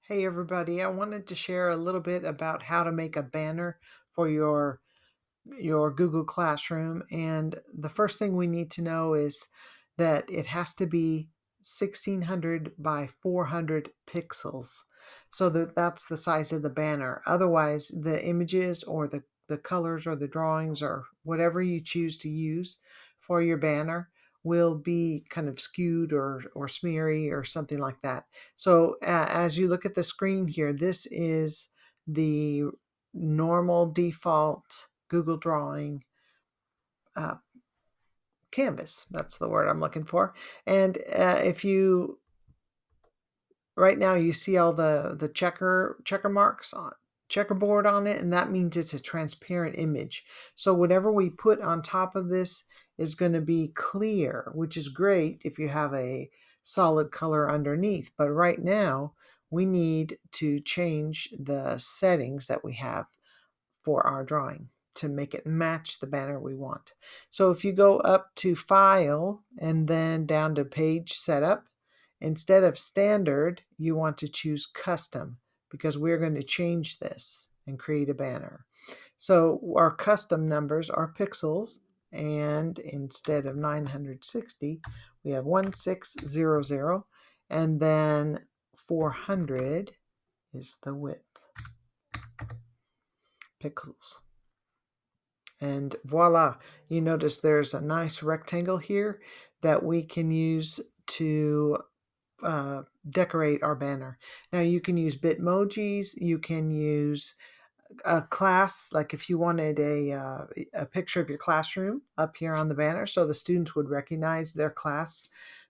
Hey everybody, I wanted to share a little bit about how to make a banner for your Google Classroom. And the first thing we need to know is that it has to be 1600 by 400 pixels. So that's the size of the banner. Otherwise, the images or the colors or the drawings or whatever you choose to use for your banner will be kind of skewed or smeary or something like that. So as you look at the screen here, this is the normal default Google Drawing uh, canvas. That's the word I'm looking for. And if you right now you see all the checker marks on checkerboard on it, and that means it's a transparent image. So whatever we put on top of this is going to be clear, which is great if you have a solid color underneath. But right now we need to change the settings that we have for our drawing to make it match the banner we want. So if you go up to File and then down to Page Setup, instead of Standard, you want to choose Custom because we're going to change this and create a banner. So our custom numbers are pixels, and instead of 960, we have 1600, and then 400 is the width, pixels. And voila, you notice there's a nice rectangle here that we can use to decorate our banner. Now you can use bitmojis, you can use a class, like if you wanted a picture of your classroom up here on the banner so the students would recognize their class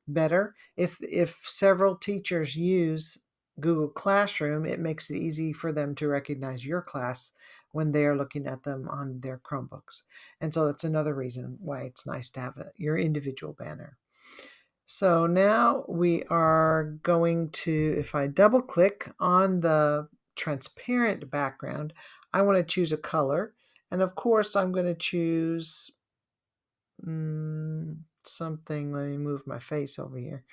better. If several teachers use Google Classroom, it makes it easy for them to recognize your class when they are looking at them on their Chromebooks. And so that's another reason why it's nice to have your individual banner. So now we are going to, if I double click on the transparent background, I want to choose a color. And of course, I'm going to choose something. Let me move my face over here.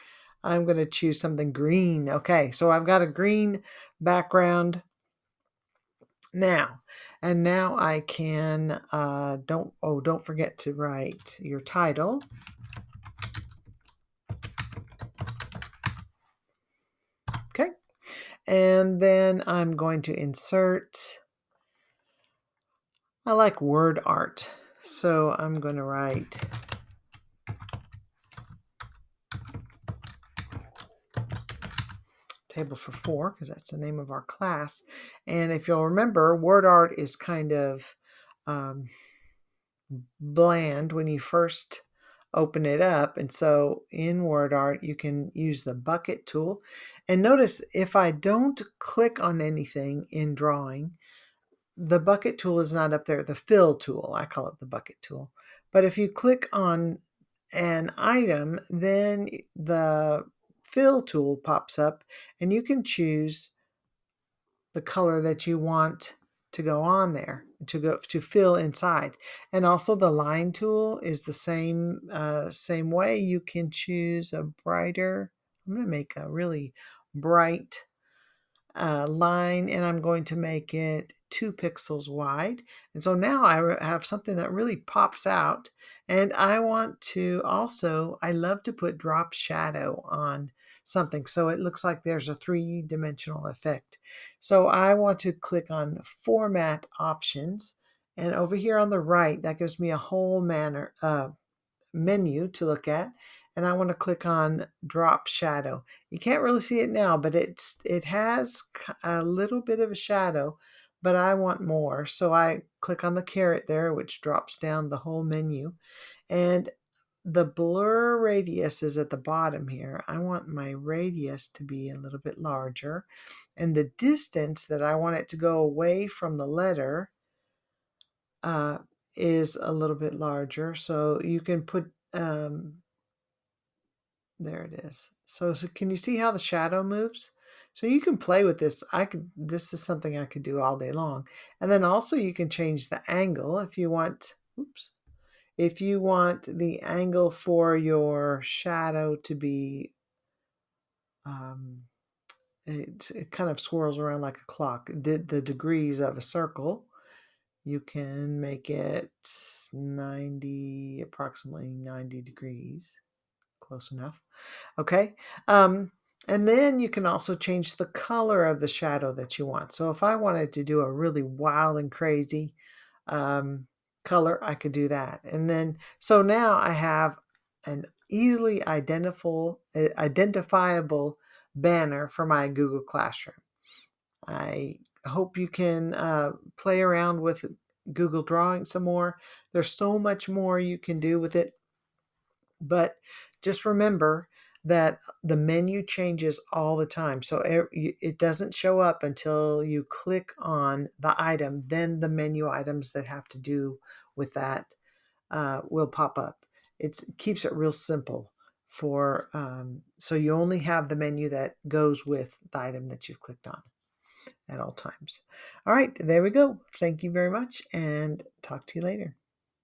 I'm going to choose something green. Okay, so I've got a green background now. And now I can, don't forget to write your title. Okay. And then I'm going to insert, I like word art. So I'm going to write table for four because that's the name of our class. And if you'll remember, word art is kind of um, bland when you first open it up. And so in word art, you can use the bucket tool. And notice if I don't click on anything in drawing, the bucket tool is not up there. The fill tool, I call it the bucket tool. But if you click on an item, then the fill tool pops up and you can choose the color that you want to go on there to fill inside. And also the line tool is the same way. You can choose a brighter, I'm going to make a really bright line, and I'm going to make it 2 pixels wide. And so now I have something that really pops out. And I want to also, I love to put drop shadow on something so it looks like there's a three-dimensional effect. So I want to click on Format Options. And over here on the right, that gives me a whole menu to look at, and I want to click on drop shadow. You can't really see it now, but it has a little bit of a shadow, but I want more. So I click on the caret there, which drops down the whole menu. And the blur radius is at the bottom here. I want my radius to be a little bit larger. And the distance that I want it to go away from the letter uh, is a little bit larger. So you can put there it is. So can you see how the shadow moves? So you can play with this. This is something I could do all day long. And then also you can change the angle if you want, oops. If you want the angle for your shadow to be it kind of swirls around like a clock. Did the degrees of a circle. You can make it 90, approximately 90 degrees. Close enough. Okay. Um, and then you can also change the color of the shadow that you want. So if I wanted to do a really wild and crazy um, color, I could do that. And then, so now I have an easily identifiable banner for my Google Classroom. I hope you can play around with Google Drawing some more. There's so much more you can do with it, but just remember that the menu changes all the time. So it doesn't show up until you click on the item. Then the menu items that have to do with that will pop up. It keeps it real simple for so you only have the menu that goes with the item that you've clicked on at all times. All right, there we go. Thank you very much and talk to you later.